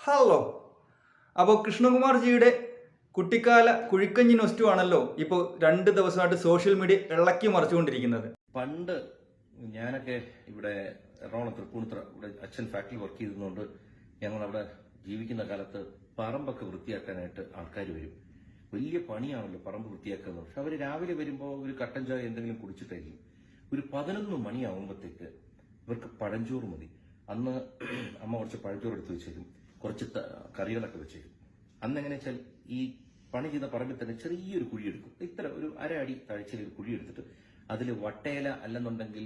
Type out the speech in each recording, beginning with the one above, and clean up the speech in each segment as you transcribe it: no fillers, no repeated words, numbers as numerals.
Hello. അപ്പോൾ കൃഷ്ണകുമാർജിയുടെ കുട്ടിക്കാല കുഴിക്കഞ്ഞി നൊസ്റ്റു ആണല്ലോ ഇപ്പോൾ 2 ദിവസമായിട്ട് സോഷ്യൽ മീഡിയ ഇളക്കി മറിച്ചുകൊണ്ടിരിക്കുന്നത്. പണ്ട് ഞാനൊക്കെ ഇവിടെ എറണാകുളം തൃപ്പൂണിത്തുറ ഇവിടെ അച്ഛൻ ഫാക്ടറി വർക്ക് ചെയ്തതുകൊണ്ട് ഞങ്ങൾ അവിടെ ജീവിക്കുന്ന കാലത്ത് പറമ്പൊക്കെ വൃത്തിയാക്കാനായിട്ട് ആൾക്കാർ വരും. വലിയ പണിയാണല്ലോ പറമ്പ് വൃത്തിയാക്കുന്നത്. പക്ഷെ അവർ രാവിലെ വരുമ്പോൾ ഒരു കട്ടൻ ചായ എന്തെങ്കിലും കുടിച്ചിട്ടായിരിക്കും. ഒരു 11 മണിയാവുമ്പോഴത്തേക്ക് ഇവർക്ക് പഴഞ്ചോറ് മതി. അന്ന് അമ്മ കുറച്ച് പഴഞ്ചോറ് എടുത്ത് വെച്ചേക്കും, കുറച്ച് കറികളൊക്കെ വെച്ചേക്കും. അന്ന് എങ്ങനെ വെച്ചാൽ ഈ പണി ചെയ്ത പറമ്പിൽ തന്നെ ചെറിയൊരു കുഴിയെടുക്കും. ഇത്ര ഒരു 1/2 അടി താഴ്ചയിൽ ഒരു കുഴി എടുത്തിട്ട് അതിൽ വട്ടയില അല്ലെന്നുണ്ടെങ്കിൽ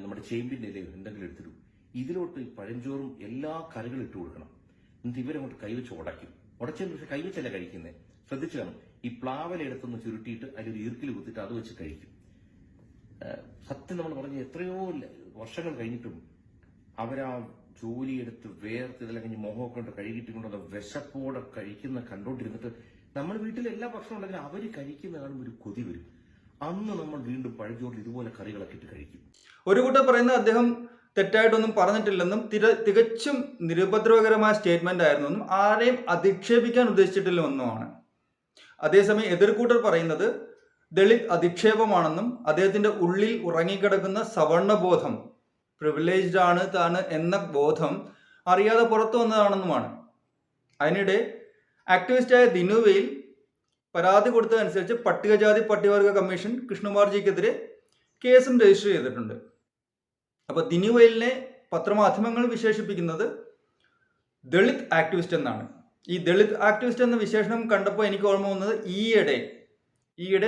നമ്മുടെ ചേമ്പിന്റെ ഇലയോ എന്തെങ്കിലും എടുത്തിടും. ഇതിലോട്ട് ഈ പഴഞ്ചോറും എല്ലാ കറികളും ഇട്ട് കൊടുക്കണം. എന്നിട്ട് ഇവരങ്ങോട്ട് കൈവച്ച് ഉടയ്ക്കും. ഉടച്ചതിന് പക്ഷെ കൈവച്ചല്ല കഴിക്കുന്നത്, ശ്രദ്ധിച്ചു കാണും. ഈ പ്ലാവല എടുത്തൊന്ന് ചുരുട്ടിയിട്ട് അതിലൊരു ഈർക്കിൽ കുത്തിയിട്ട് അത് വെച്ച് കഴിക്കും. സത്യം നമ്മൾ പറഞ്ഞ എത്രയോ വർഷങ്ങൾ കഴിഞ്ഞിട്ടും അവരാ ജോലിയെടുത്ത് വേർത്ത് ഇതെല്ലാം കഴിഞ്ഞ് മോഹമൊക്കെ കൊണ്ട് കഴുകിയിട്ട് കൊണ്ടുവന്ന വിശപ്പോടെ കഴിക്കുന്ന കണ്ടോണ്ടിരുന്നിട്ട് നമ്മുടെ വീട്ടിൽ എല്ലാ ഭക്ഷണം ഉണ്ടെങ്കിലും അവര് കഴിക്കുന്ന കാണുമ്പോൾ ഒരു കൊതി വരും. അന്ന് നമ്മൾ വീണ്ടും പഴഞ്ചോറിൽ ഇതുപോലെ കറികളൊക്കെ ഇട്ട് കഴിക്കും. ഒരു കൂട്ടർ പറയുന്നത് അദ്ദേഹം തെറ്റായിട്ടൊന്നും പറഞ്ഞിട്ടില്ലെന്നും തികച്ചും നിരുപദ്രവകരമായ സ്റ്റേറ്റ്മെന്റ് ആയിരുന്നെന്നും ആരെയും അധിക്ഷേപിക്കാൻ ഉദ്ദേശിച്ചിട്ടില്ലെന്നുമാണ്. അതേസമയം എതിർകൂട്ടർ പറയുന്നത് ദളിത് അധിക്ഷേപമാണെന്നും അദ്ദേഹത്തിന്റെ ഉള്ളിൽ ഉറങ്ങിക്കിടക്കുന്ന സവർണബോധം, പ്രിവിലേജ്ഡ് ആണ് താൻ എന്ന ബോധം അറിയാതെ പുറത്തു വന്നതാണെന്നുമാണ്. അതിനിടെ ആക്ടിവിസ്റ്റായ ദിനുവയിൽ പരാതി കൊടുത്തതനുസരിച്ച് പട്ടികജാതി പട്ടികവർഗ കമ്മീഷൻ കൃഷ്ണകുമാർജിക്കെതിരെ കേസും രജിസ്റ്റർ ചെയ്തിട്ടുണ്ട്. അപ്പോൾ ദിനുവയിലിനെ പത്രമാധ്യമങ്ങൾ വിശേഷിപ്പിക്കുന്നത് ദളിത് ആക്ടിവിസ്റ്റ് എന്നാണ്. ഈ ദളിത് ആക്ടിവിസ്റ്റ് എന്ന വിശേഷണം കണ്ടപ്പോൾ എനിക്ക് ഓർമ്മ വന്നത് ഈയിടെ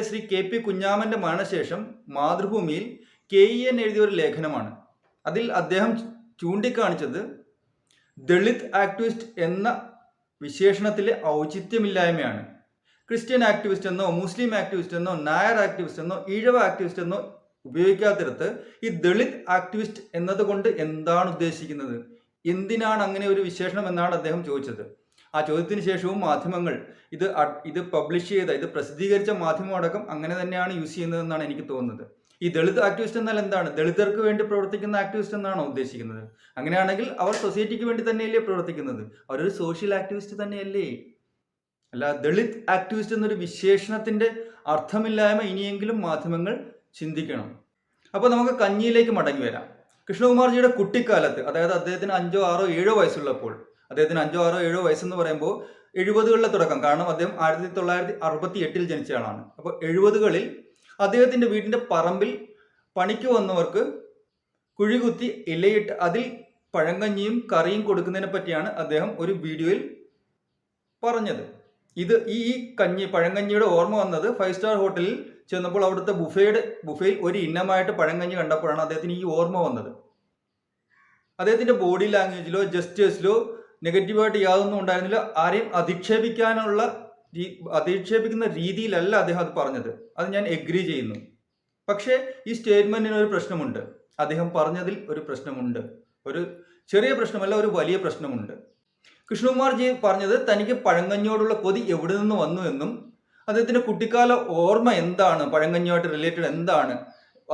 ശ്രീ KP കുഞ്ഞാമന്റെ മരണശേഷം മാതൃഭൂമിയിൽ KEN എഴുതിയ ഒരു ലേഖനമാണ്. അതിൽ അദ്ദേഹം ചൂണ്ടിക്കാണിച്ചത് ദളിത് ആക്ടിവിസ്റ്റ് എന്ന വിശേഷണത്തിലെ ഔചിത്യമില്ലായ്മയാണ്. ക്രിസ്ത്യൻ ആക്ടിവിസ്റ്റ് എന്നോ മുസ്ലിം ആക്ടിവിസ്റ്റ് എന്നോ നായർ ആക്ടിവിസ്റ്റ് എന്നോ ഈഴവ ആക്ടിവിസ്റ്റ് എന്നോ ഉപയോഗിക്കാത്തിടത്ത് ഈ ദളിത് ആക്ടിവിസ്റ്റ് എന്നതുകൊണ്ട് എന്താണ് ഉദ്ദേശിക്കുന്നത്, എന്തിനാണ് അങ്ങനെ ഒരു വിശേഷണം എന്നാണ് അദ്ദേഹം ചോദിച്ചത്. ആ ചോദ്യത്തിന് ശേഷവും മാധ്യമങ്ങൾ ഇത് പബ്ലിഷ് ചെയ്ത, ഇത് പ്രസിദ്ധീകരിച്ച മാധ്യമം അടക്കം അങ്ങനെ തന്നെയാണ് യൂസ് ചെയ്യുന്നതെന്നാണ് എനിക്ക് തോന്നുന്നത്. ഈ ദളിത് ആക്ടിവിസ്റ്റ് എന്നാൽ എന്താണ്? ദളിതർക്ക് വേണ്ടി പ്രവർത്തിക്കുന്ന ആക്ടിവിസ്റ്റ് എന്നാണോ ഉദ്ദേശിക്കുന്നത്? അങ്ങനെയാണെങ്കിൽ അവർ സൊസൈറ്റിക്ക് വേണ്ടി തന്നെയല്ലേ പ്രവർത്തിക്കുന്നത്? അവരൊരു സോഷ്യൽ ആക്ടിവിസ്റ്റ് തന്നെയല്ലേ? അല്ല, ദളിത് ആക്ടിവിസ്റ്റ് എന്നൊരു വിശേഷണത്തിന്റെ അർത്ഥമില്ലായ്മ ഇനിയെങ്കിലും മാധ്യമങ്ങൾ ചിന്തിക്കണം. അപ്പോൾ നമുക്ക് കഞ്ഞിയിലേക്ക് മടങ്ങി വരാം. കൃഷ്ണകുമാർജിയുടെ കുട്ടിക്കാലത്ത്, അതായത് അദ്ദേഹത്തിന് 5, 6, 7 വയസ്സുള്ളപ്പോൾ, അദ്ദേഹത്തിന് 5, 6, 7 വയസ്സെന്ന് പറയുമ്പോൾ 70കളുടെ തുടക്കം, കാരണം അദ്ദേഹം 1968 ജനിച്ച ആളാണ്. അപ്പോൾ 70കളിൽ അദ്ദേഹത്തിന്റെ വീടിന്റെ പറമ്പിൽ പണിക്ക് വന്നവർക്ക് കുഴികുത്തി ഇലയിട്ട് അതിൽ പഴങ്കഞ്ഞിയും കറിയും കൊടുക്കുന്നതിനെ പറ്റിയാണ് അദ്ദേഹം ഒരു വീഡിയോയിൽ പറഞ്ഞത്. ഈ പഴങ്കഞ്ഞിയുടെ ഓർമ്മ വന്നത് 5 സ്റ്റാർ ഹോട്ടലിൽ ചെന്നപ്പോൾ അവിടുത്തെ ബുഫയിൽ ഒരു ഇനമായിട്ട് പഴങ്കഞ്ഞി കണ്ടപ്പോഴാണ് അദ്ദേഹത്തിന് ഈ ഓർമ്മ വന്നത്. അദ്ദേഹത്തിന്റെ ബോഡി ലാംഗ്വേജിലോ ജസ്റ്റേഴ്സിലോ നെഗറ്റീവായിട്ട് യാതൊന്നും ഉണ്ടായിരുന്നില്ല. ആരെയും അധിക്ഷേപിക്കുന്ന രീതിയിലല്ല അദ്ദേഹം അത് പറഞ്ഞത്. അത് ഞാൻ എഗ്രി ചെയ്യുന്നു. പക്ഷേ ഈ സ്റ്റേറ്റ്മെന്റിന് ഒരു പ്രശ്നമുണ്ട്. അദ്ദേഹം പറഞ്ഞതിൽ ഒരു പ്രശ്നമുണ്ട്. ഒരു ചെറിയ പ്രശ്നമല്ല, ഒരു വലിയ പ്രശ്നമുണ്ട്. കൃഷ്ണകുമാർജി പറഞ്ഞത് തനിക്ക് പഴങ്കഞ്ഞിയോടുള്ള കൊതി എവിടെ നിന്ന് വന്നു എന്നും അദ്ദേഹത്തിന്റെ കുട്ടിക്കാല ഓർമ്മ എന്താണ്, പഴങ്കഞ്ഞിയുമായിട്ട് റിലേറ്റഡ് എന്താണ്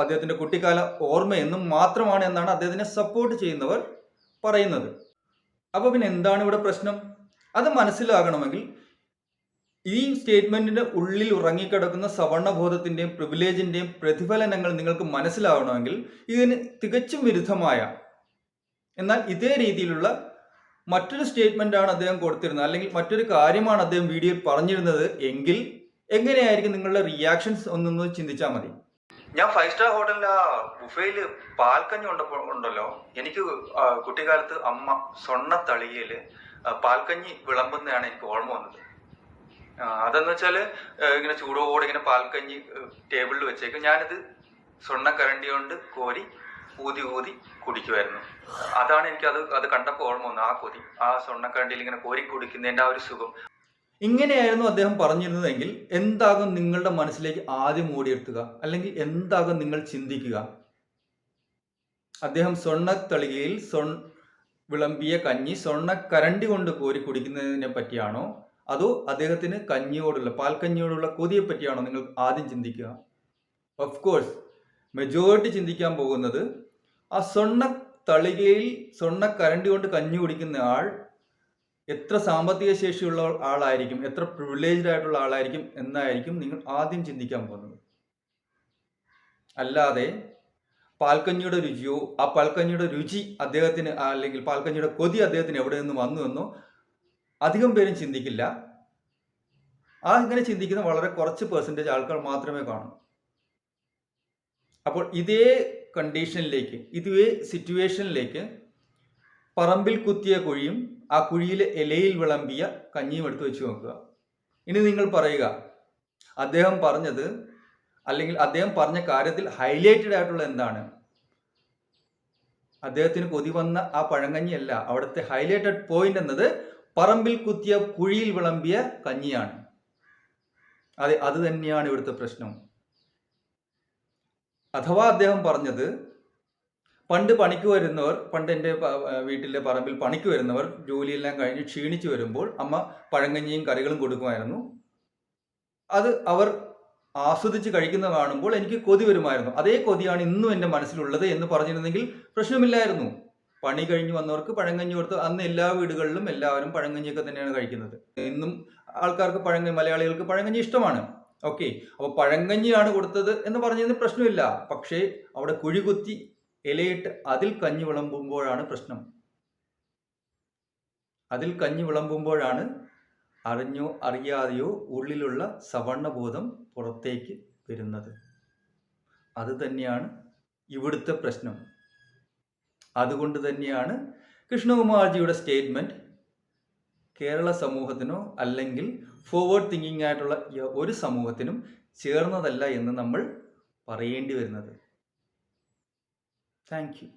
അദ്ദേഹത്തിന്റെ കുട്ടിക്കാല ഓർമ്മ എന്നും മാത്രമാണ് എന്നാണ് അദ്ദേഹത്തിനെ സപ്പോർട്ട് ചെയ്യുന്നവർ പറയുന്നത്. അപ്പോൾ പിന്നെ എന്താണ് ഇവിടെ പ്രശ്നം? അത് മനസ്സിലാകണമെങ്കിൽ ഈ സ്റ്റേറ്റ്മെന്റിന്റെ ഉള്ളിൽ ഉറങ്ങിക്കിടക്കുന്ന സവർണബോധത്തിന്റെയും പ്രിവിലേജിന്റെയും പ്രതിഫലനങ്ങൾ നിങ്ങൾക്ക് മനസ്സിലാവണമെങ്കിൽ ഇതിന് തികച്ചും വിരുദ്ധമായ, എന്നാൽ ഇതേ രീതിയിലുള്ള മറ്റൊരു സ്റ്റേറ്റ്മെന്റ് ആണ് അദ്ദേഹം കൊടുത്തിരുന്നത്, അല്ലെങ്കിൽ മറ്റൊരു കാര്യമാണ് അദ്ദേഹം വീഡിയോയിൽ പറഞ്ഞിരുന്നത് എങ്കിൽ എങ്ങനെയായിരിക്കും നിങ്ങളുടെ റിയാക്ഷൻസ് ഒന്നൊന്ന് ചിന്തിച്ചാൽ മതി. ഞാൻ 5 സ്റ്റാർ ഹോട്ടലിൽ ആ ബുഫേയിൽ പാൽക്കഞ്ഞി ഉണ്ടല്ലോ, എനിക്ക് കുട്ടിക്കാലത്ത് അമ്മ സ്വർണ്ണത്തളികയില് പാൽക്കഞ്ഞി വിളമ്പുന്നതാണ് എനിക്ക് ഓർമ്മ വന്നത്. അതെന്ന് വെച്ചാൽ ഇങ്ങനെ ചൂടോടെ ഇങ്ങനെ പാൽക്കഞ്ഞി ടേബിളിൽ വെച്ചേക്കും. ഞാനിത് സ്വർണ്ണക്കരണ്ടി കൊണ്ട് കോരി ഊതി കുടിക്കുമായിരുന്നു. അതാണ് എനിക്ക് അത് കണ്ടപ്പോൾ ഓർമ്മ വന്നത്. ആ കൊതി, ആ സ്വർണ്ണക്കരണ്ടിയിൽ ഇങ്ങനെ കോരി കുടിക്കുന്നതിന്റെ ആ ഒരു സുഖം. ഇങ്ങനെയായിരുന്നു അദ്ദേഹം പറഞ്ഞിരുന്നതെങ്കിൽ എന്താകും നിങ്ങളുടെ മനസ്സിലേക്ക് ആദ്യം ഓടിയെത്തുക, അല്ലെങ്കിൽ എന്താകും നിങ്ങൾ ചിന്തിക്കുക? അദ്ദേഹം സ്വർണ്ണത്തളികയിൽ വിളമ്പിയ കഞ്ഞി സ്വർണ്ണക്കരണ്ടി കൊണ്ട് കോരി കുടിക്കുന്നതിനെ പറ്റിയാണോ, അതോ അദ്ദേഹത്തിന് പാൽക്കഞ്ഞിയോടുള്ള കൊതിയെ പറ്റിയാണോ നിങ്ങൾ ആദ്യം ചിന്തിക്കുക? ഓഫ് കോഴ്സ് മെജോറിറ്റി ചിന്തിക്കാൻ പോകുന്നത് ആ സ്വർണ്ണത്തളികയിൽ സ്വർണ്ണക്കരണ്ടി കൊണ്ട് കഞ്ഞി കുടിക്കുന്ന ആൾ എത്ര സാമ്പത്തിക ശേഷിയുള്ള ആളായിരിക്കും, എത്ര പ്രിവിലേജ്ഡ് ആയിട്ടുള്ള ആളായിരിക്കും എന്നായിരിക്കും നിങ്ങൾ ആദ്യം ചിന്തിക്കാൻ പോകുന്നത്. അല്ലാതെ പാൽക്കഞ്ഞിയുടെ രുചിയോ ആ പാൽക്കഞ്ഞിയുടെ രുചി അദ്ദേഹത്തിന് അല്ലെങ്കിൽ പാൽക്കഞ്ഞിയുടെ കൊതി അദ്ദേഹത്തിന് എവിടെ നിന്ന് വന്നു എന്നോ അധികം പേരും ചിന്തിക്കില്ല. ഇങ്ങനെ ചിന്തിക്കുന്ന വളരെ കുറച്ച് പെർസെൻറ്റേജ് ആൾക്കാർ മാത്രമേ കാണൂ. അപ്പോൾ ഇതേ കണ്ടീഷനിലേക്ക്, ഇതേ സിറ്റുവേഷനിലേക്ക് പറമ്പിൽ കുത്തിയ കുഴിയും ആ കുഴിയിലെ ഇലയിൽ വിളമ്പിയ കഞ്ഞിയും എടുത്തു വെച്ച് നോക്കുക. ഇനി നിങ്ങൾ പറയുക, അദ്ദേഹം പറഞ്ഞത് അല്ലെങ്കിൽ അദ്ദേഹം പറഞ്ഞ കാര്യത്തിൽ ഹൈലൈറ്റഡ് ആയിട്ടുള്ള എന്താണ്? അദ്ദേഹത്തിന് കൊതി വന്ന ആ പഴങ്കഞ്ഞിയല്ല. അവിടുത്തെ ഹൈലൈറ്റഡ് പോയിന്റ് എന്നത് പറമ്പിൽ കുത്തിയ കുഴിയിൽ വിളമ്പിയ കഞ്ഞിയാണ്. അതെ, അത് തന്നെയാണ് ഇവിടുത്തെ പ്രശ്നം. അഥവാ അദ്ദേഹം പറഞ്ഞത്, പണ്ട് എൻ്റെ വീട്ടിലെ പറമ്പിൽ പണിക്ക് വരുന്നവർ ജോലിയെല്ലാം കഴിഞ്ഞ് ക്ഷീണിച്ചു വരുമ്പോൾ അമ്മ പഴങ്കഞ്ഞിയും കറികളും കൊടുക്കുമായിരുന്നു. അത് അവർ ആസ്വദിച്ച് കഴിക്കുന്ന കാണുമ്പോൾ എനിക്ക് കൊതി വരുമായിരുന്നു. അതേ കൊതിയാണ് ഇന്നും എൻ്റെ മനസ്സിലുള്ളത് എന്ന് പറഞ്ഞിരുന്നെങ്കിൽ പ്രശ്നമില്ലായിരുന്നു. പണി കഴിഞ്ഞ് വന്നവർക്ക് പഴങ്കഞ്ഞി കൊടുത്ത് അന്ന് എല്ലാ വീടുകളിലും എല്ലാവരും പഴങ്കഞ്ഞിയൊക്കെ തന്നെയാണ് കഴിക്കുന്നത്. ഇന്നും ആൾക്കാർക്ക് മലയാളികൾക്ക് പഴങ്കഞ്ഞി ഇഷ്ടമാണ്. ഓക്കെ, അപ്പോൾ പഴങ്കഞ്ഞിയാണ് കൊടുത്തത് എന്ന് പറഞ്ഞതിന് പ്രശ്നമില്ല. പക്ഷേ അവിടെ കുഴികുത്തി ഇലയിട്ട് അതിൽ കഞ്ഞി വിളമ്പുമ്പോഴാണ് പ്രശ്നം. അതിൽ കഞ്ഞി വിളമ്പുമ്പോഴാണ് അറിഞ്ഞോ അറിയാതെയോ ഉള്ളിലുള്ള സവർണബോധം പുറത്തേക്ക് വരുന്നത്. അത് തന്നെയാണ് ഇവിടുത്തെ പ്രശ്നം. അതുകൊണ്ട് തന്നെയാണ് കൃഷ്ണകുമാർജിയുടെ സ്റ്റേറ്റ്മെന്റ് കേരള സമൂഹത്തിനോ അല്ലെങ്കിൽ ഫോർവേഡ് തിങ്കിങ് ആയിട്ടുള്ള ഒരു സമൂഹത്തിനും ചേർന്നതല്ല എന്ന് നമ്മൾ പറയേണ്ടി വരുന്നത്. Thank you.